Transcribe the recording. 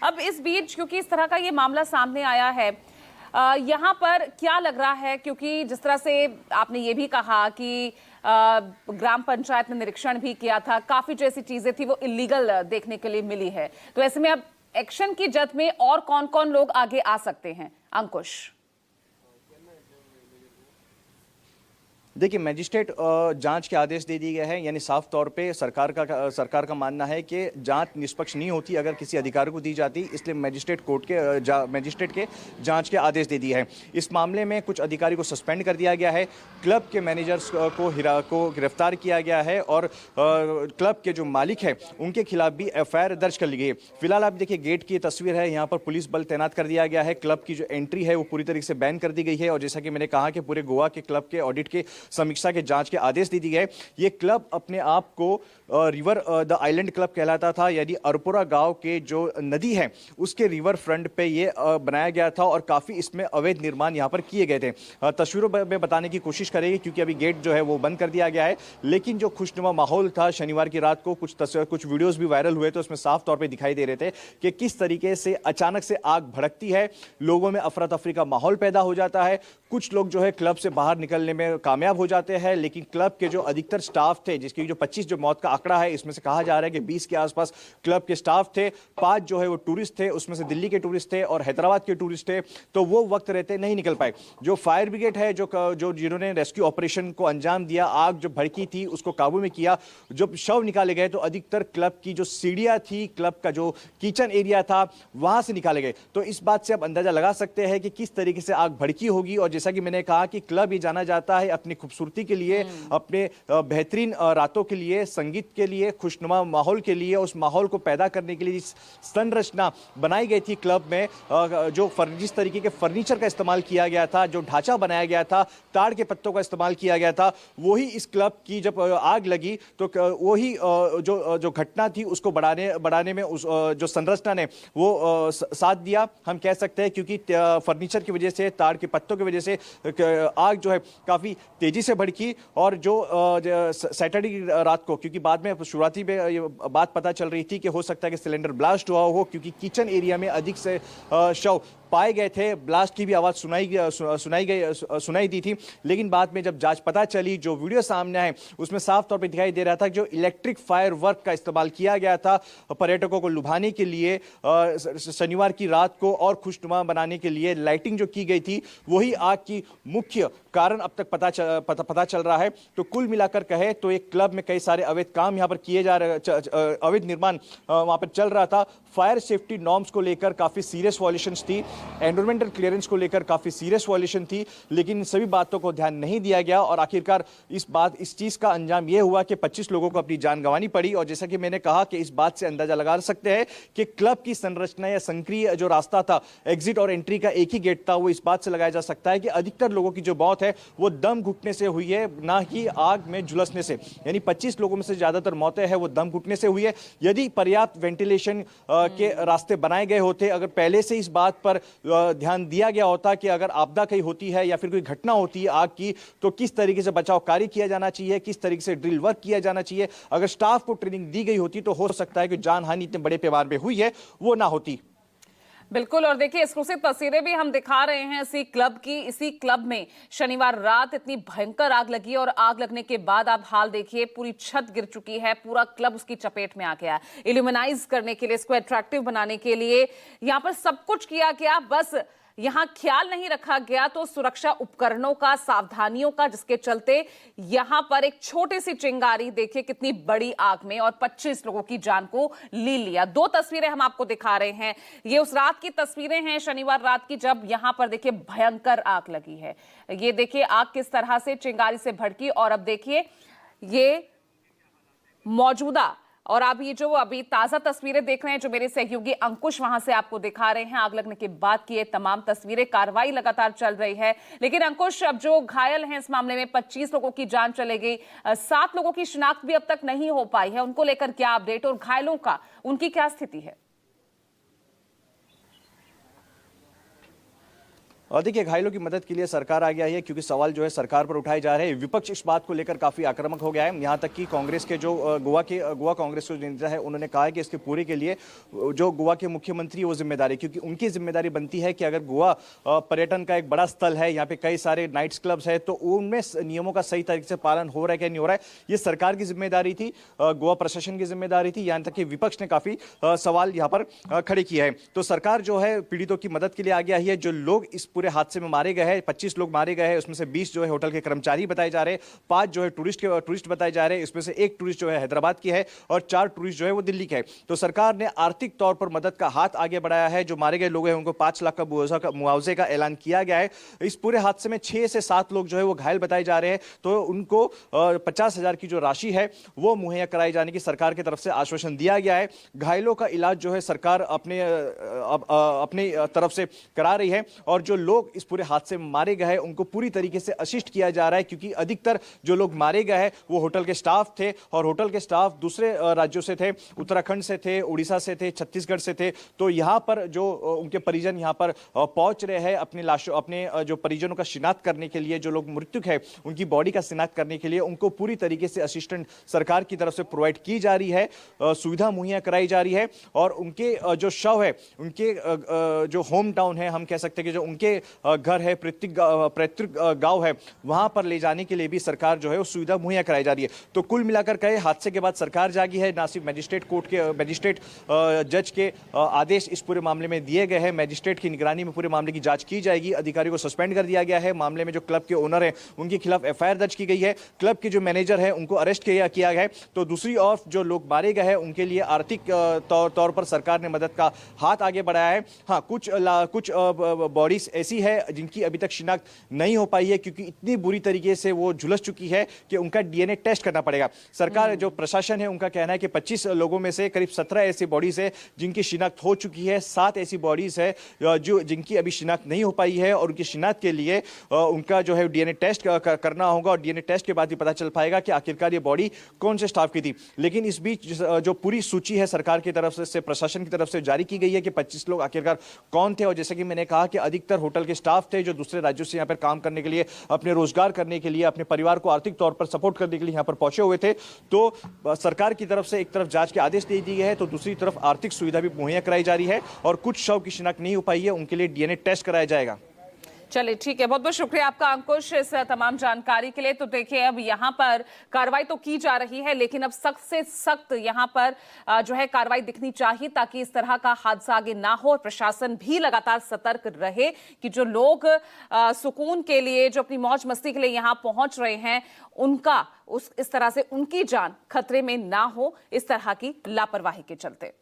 अब इस बीच क्योंकि इस तरह का ये मामला सामने आया है, यहाँ पर क्या लग रहा है, क्योंकि जिस तरह से आपने ये भी कहा कि ग्राम पंचायत ने निरीक्षण भी किया था, काफी जो ऐसी चीजें थी वो इलीगल देखने के लिए मिली है, तो ऐसे में अब एक्शन की जद में और कौन कौन लोग आगे आ सकते हैं? अंकुश, देखिए, मजिस्ट्रेट जांच के आदेश दे दिए गए हैं। यानी साफ तौर पे सरकार का मानना है कि जांच निष्पक्ष नहीं होती अगर किसी अधिकारी को दी जाती, इसलिए मजिस्ट्रेट के जांच के आदेश दे दिए हैं। इस मामले में कुछ अधिकारी को सस्पेंड कर दिया गया है, क्लब के मैनेजर्स को गिरफ्तार किया गया है और क्लब के जो मालिक है उनके खिलाफ भी एफआईआर दर्ज कर ली गई है। फिलहाल आप देखिए, गेट की तस्वीर है, यहाँ पर पुलिस बल तैनात कर दिया गया है। क्लब की जो एंट्री है वो पूरी तरीके से बैन कर दी गई है और जैसा कि मैंने कहा कि पूरे गोवा के क्लब के ऑडिट के समीक्षा के जांच के आदेश दे दिए गए। ये क्लब अपने आप को रिवर द आइलैंड क्लब कहलाता था, यानी अरपुरा गांव के जो नदी है उसके रिवर फ्रंट पे ये बनाया गया था और काफी इसमें अवैध निर्माण यहां पर किए गए थे। तस्वीरों में बताने की कोशिश करेंगे क्योंकि अभी गेट जो है वो बंद कर दिया गया है, लेकिन जो खुशनुमा माहौल था शनिवार की रात को, कुछ वीडियोस भी वायरल हुए तो उसमें साफ तौर पर दिखाई दे रहे थे कि किस तरीके से अचानक से आग भड़कती है, लोगों में अफरा तफरी का माहौल पैदा हो जाता है। कुछ लोग जो है क्लब से बाहर निकलने में कामयाब हो जाते हैं, लेकिन क्लब के जो अधिकतर स्टाफ थे, जिसकी जो 25 जो मौत का आंकड़ा है, इसमें से कहा जा रहा है कि 20 के आसपास क्लब के स्टाफ थे, 5 जो है वो टूरिस्ट थे, उसमें से दिल्ली के टूरिस्ट थे और हैदराबाद के टूरिस्ट थे, तो वो वक्त रहते नहीं निकल पाए। जो फायर ब्रिगेड है, जो जिन्होंने रेस्क्यू ऑपरेशन को अंजाम दिया, आग जो भड़की थी उसको काबू में किया, जब शव निकाले गए तो अधिकतर क्लब की जो सीढ़ियां थी, क्लब का जो किचन एरिया था, वहां से निकाले गए। तो इस बात से आप अंदाजा लगा सकते हैं कि किस तरीके से आग भड़की होगी। और जैसा कि मैंने कहा कि क्लब ये जाना जाता है अपनी खूबसूरती के लिए, अपने बेहतरीन रातों के लिए, संगीत के लिए, खुशनुमा माहौल के लिए, उस माहौल को पैदा करने के लिए जिस संरचना बनाई गई थी क्लब में, जो जिस तरीके के फर्नीचर का इस्तेमाल किया गया था, जो ढांचा बनाया गया था, ताड़ के पत्तों का इस्तेमाल किया गया था, वही इस क्लब की जब आग लगी तो वही जो घटना थी उसको बढ़ाने में उस जो संरचना ने वो साथ दिया, हम कह सकते हैं, क्योंकि फर्नीचर की वजह से, ताड़ के पत्तों की वजह से आग जो है काफी तेजी से भड़की। और जो सैटरडे की रात को, क्योंकि बाद में शुरुआती में ये बात पता चल रही थी कि हो सकता है कि सिलेंडर ब्लास्ट हुआ हो, क्योंकि किचन एरिया में अधिक से शव पाए गए थे, ब्लास्ट की भी आवाज सुनाई दी थी, लेकिन बाद में जब जांच पता चली, जो वीडियो सामने आए उसमें साफ तौर पे दिखाई दे रहा था जो इलेक्ट्रिक फायर वर्क का इस्तेमाल किया गया था पर्यटकों को लुभाने के लिए, शनिवार की रात को और खुशनुमा बनाने के लिए लाइटिंग जो की गई थी, वही आग की मुख्य कारण अब तक पता चल रहा है। तो कुल मिलाकर कहे तो एक क्लब में कई सारे अवैध काम यहां पर किए जा रहे, अवैध निर्माण वहां पर चल रहा था। फायर सेफ्टी नॉर्म्स को लेकर काफी सीरियस वॉयलेशंस थी, एनवायरमेंटल क्लियरेंस को लेकर काफी सीरियस वॉयलेशन थी, लेकिन इन सभी बातों को ध्यान नहीं दिया गया और आखिरकार इस चीज का अंजाम यह हुआ कि 25 लोगों को अपनी जान गंवानी पड़ी। और जैसा कि मैंने कहा कि इस बात से अंदाजा लगा सकते हैं कि क्लब की संरचना या संक्रिय जो रास्ता था, एग्जिट और एंट्री का एक ही गेट था, वो इस बात से लगाया जा सकता है कि अधिकतर लोगों की जो मौत है वो दम घुटने से हुई है, ना कि आग में झुलसने से। यानी 25 लोगों में से ज्यादातर मौतें हैं वो दम घुटने से हुई है। यदि पर्याप्त वेंटिलेशन के रास्ते बनाए गए होते, अगर पहले से इस बात पर ध्यान दिया गया होता कि अगर आपदा कहीं होती है या फिर कोई घटना होती है आग की, तो किस तरीके से बचाव कार्य किया जाना चाहिए, किस तरीके से ड्रिल वर्क किया जाना चाहिए, अगर स्टाफ को ट्रेनिंग दी गई होती तो हो सकता है कि जानहानि इतने बड़े पैमाने पर हुई है वो ना होती। बिल्कुल। और देखिए, एक्सक्लूसिव तस्वीरें भी हम दिखा रहे हैं इसी क्लब की। इसी क्लब में शनिवार रात इतनी भयंकर आग लगी और आग लगने के बाद आप हाल देखिए, पूरी छत गिर चुकी है, पूरा क्लब उसकी चपेट में आ गया है। इल्यूमिनाइज करने के लिए, इसको अट्रैक्टिव बनाने के लिए यहां पर सब कुछ किया गया, बस यहां ख्याल नहीं रखा गया तो सुरक्षा उपकरणों का, सावधानियों का, जिसके चलते यहां पर एक छोटी सी चिंगारी देखिए कितनी बड़ी आग में और 25 लोगों की जान को ले लिया। 2 तस्वीरें हम आपको दिखा रहे हैं, ये उस रात की तस्वीरें हैं, शनिवार रात की, जब यहां पर देखिए भयंकर आग लगी है। ये देखिए आग किस तरह से चिंगारी से भड़की और अब देखिए ये मौजूदा, और आप ये जो अभी ताजा तस्वीरें देख रहे हैं जो मेरे सहयोगी अंकुश वहां से आपको दिखा रहे हैं, आग लगने के बाद की ये तमाम तस्वीरें। कार्रवाई लगातार चल रही है, लेकिन अंकुश, अब जो घायल हैं इस मामले में 25 लोगों की जान चली गई, 7 लोगों की शिनाख्त भी अब तक नहीं हो पाई है, उनको लेकर क्या अपडेट और घायलों का, उनकी क्या स्थिति है? और देखिए, घायलों की मदद के लिए सरकार आ गया है, क्योंकि सवाल जो है सरकार पर उठाए जा रहे हैं। विपक्ष इस बात को लेकर काफी आक्रामक हो गया है। यहां तक कि कांग्रेस के जो गोवा कांग्रेस के नेता है, उन्होंने कहा है कि इसके पूरे के लिए जो गोवा के मुख्यमंत्री वो जिम्मेदारी, क्योंकि उनकी जिम्मेदारी बनती है कि अगर गोवा पर्यटन का एक बड़ा स्थल है, यहाँ पे कई सारे नाइट्स क्लब्स है, तो उनमें नियमों का सही तरीके से पालन हो रहा है क्या नहीं हो रहा है, ये सरकार की जिम्मेदारी थी, गोवा प्रशासन की जिम्मेदारी थी। यहां तक कि विपक्ष ने काफी सवाल यहाँ पर खड़े किए हैं। तो सरकार जो है पीड़ितों की मदद के लिए आ गया है। जो लोग इस पूरे हादसे में मारे गए हैं, 25 लोग मारे गए हैं, उसमें से 20 जो है होटल के कर्मचारी बताए जा रहे हैं, 5 जो है टूरिस्ट बताए जा रहे हैं, इसमें से एक टूरिस्ट जो है हैदराबाद की है और 4 टूरिस्ट जो है वो दिल्ली के है। तो सरकार ने आर्थिक तौर पर मदद का हाथ आगे बढ़ाया है। जो मारे गए लोग हैं उनको 5 लाख का मुआवजे का ऐलान किया गया है। इस पूरे हादसे में 6 से 7 लोग जो है वो घायल बताए जा रहे हैं। तो उनको 50,000 की जो राशि है वो मुहैया कराई जाने की सरकार की तरफ से आश्वासन दिया गया है। घायलों का इलाज जो है सरकार अपने तरफ से करा रही है। और जो लोग इस पूरे हादसे में मारे गए हैं उनको पूरी तरीके से असिस्ट किया जा रहा है, क्योंकि अधिकतर जो लोग मारे गए हैं वो होटल के स्टाफ थे और होटल के स्टाफ दूसरे राज्यों से थे, उत्तराखंड से थे, उड़ीसा से थे, छत्तीसगढ़ से थे। तो यहाँ पर जो उनके परिजन यहाँ पर पहुंच रहे हैं अपनी लाशों, अपने जो परिजनों का शिनाख्त करने के लिए, जो लोग मृतक है उनकी बॉडी का शिनाख्त करने के लिए उनको पूरी तरीके से असिस्टेंट सरकार की तरफ से प्रोवाइड की जा रही है, सुविधा मुहैया कराई जा रही है। और उनके जो शव है, उनके जो होम टाउन है, हम कह सकते हैं कि जो उनके घर है, पैतृक गांव है, वहां पर ले जाने के लिए भी सरकार जो है वो सुविधा मुहैया कराई जा रही है। तो कुल मिलाकर कहे, हादसे के बाद सरकार जागी है। ना सिर्फ मजिस्ट्रेट जज के आदेश इस पूरे मामले में दिए गए हैं। मजिस्ट्रेट की निगरानी में पूरे मामले की जांच की जाएगी। अधिकारी को सस्पेंड कर दिया गया है। मामले में जो क्लब के ओनर है उनके खिलाफ एफआईआर दर्ज की गई है। क्लब के जो मैनेजर है उनको अरेस्ट किया गया है। तो दूसरी ओर जो लोग मारे गए हैं उनके लिए आर्थिक तौर पर सरकार ने मदद का हाथ आगे बढ़ाया है। हाँ, कुछ बॉडीज ऐसी है जिनकी अभी तक शिनाख्त नहीं हो पाई है, क्योंकि इतनी बुरी तरीके से वो झुलस चुकी है कि उनका डीएनए टेस्ट करना पड़ेगा। सरकार जो प्रशासन है उनका कहना है कि 25 लोगों में से करीब 17 ऐसी बॉडीज है जिनकी शिनाख्त हो चुकी है, 7 ऐसी बॉडीज है जो जिनकी अभी शिनाख्त नहीं हो पाई है, और उनकी शिनाख्त के लिए उनका जो है डीएनए टेस्ट करना होगा। और डीएनए टेस्ट के बाद ही पता चल पाएगा कि आखिरकार ये बॉडी कौन से स्टाफ की थी। लेकिन इस बीच जो पूरी सूची है सरकार की तरफ से, प्रशासन की तरफ से जारी की गई है कि 25 लोग आखिरकार कौन थे। और जैसे कि मैंने कहा कि अधिकतर होटल के स्टाफ थे जो दूसरे राज्यों से यहाँ पर काम करने के लिए, अपने रोजगार करने के लिए, अपने परिवार को आर्थिक तौर पर सपोर्ट करने के लिए यहाँ पर पहुंचे हुए थे। तो सरकार की तरफ से एक तरफ जांच के आदेश दे दिए गए हैं, तो दूसरी तरफ आर्थिक सुविधा भी मुहैया कराई जा रही है। और कुछ शव की शिनाख्त नहीं हो पाई है, उनके लिए डीएनए टेस्ट कराया जाएगा। चलिए ठीक है, बहुत बहुत शुक्रिया आपका अंकुश इस तमाम जानकारी के लिए। तो देखिए, अब यहाँ पर कार्रवाई तो की जा रही है, लेकिन अब सख्त से सख्त यहाँ पर जो है कार्रवाई दिखनी चाहिए, ताकि इस तरह का हादसा आगे ना हो। और प्रशासन भी लगातार सतर्क रहे कि जो लोग सुकून के लिए, जो अपनी मौज मस्ती के लिए यहाँ पहुंच रहे हैं, उनका इस तरह से उनकी जान खतरे में ना हो, इस तरह की लापरवाही के चलते।